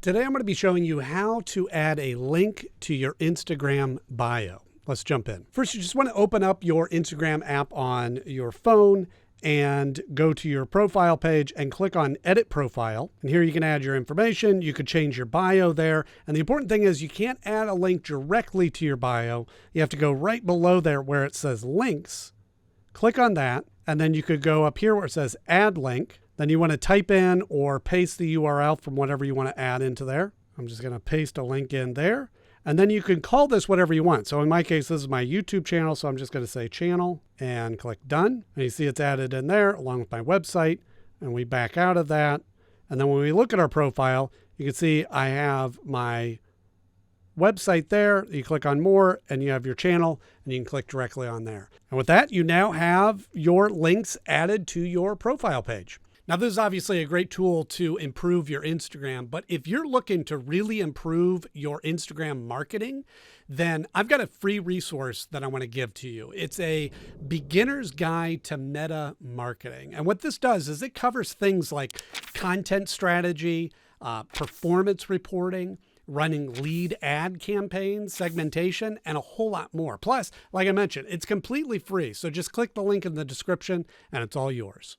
Today I'm going to be showing you how to add a link to your Instagram bio. Let's jump in. First, you just want to open up your Instagram app on your phone and go to your profile page and click on Edit Profile. And here you can add your information. You could change your bio there. And the important thing is you can't add a link directly to your bio. You have to go right below there where it says Links. Click on that. And then you could go up here where it says Add Link. Then you want to type in or paste the URL from whatever you want to add into there. I'm just going to paste a link in there. And then you can call this whatever you want. So in my case, this is my YouTube channel. So I'm just going to say channel and click done. And you see it's added in there along with my website. And we back out of that. And then when we look at our profile, you can see I have my website there. You click on more and you have your channel and you can click directly on there. And with that, you now have your links added to your profile page. Now, this is obviously a great tool to improve your Instagram, but if you're looking to really improve your Instagram marketing, then I've got a free resource that I want to give to you. It's a beginner's guide to meta marketing. And what this does is it covers things like content strategy, performance reporting, running lead ad campaigns, segmentation, and a whole lot more. Plus, like I mentioned, it's completely free. So just click the link in the description and it's all yours.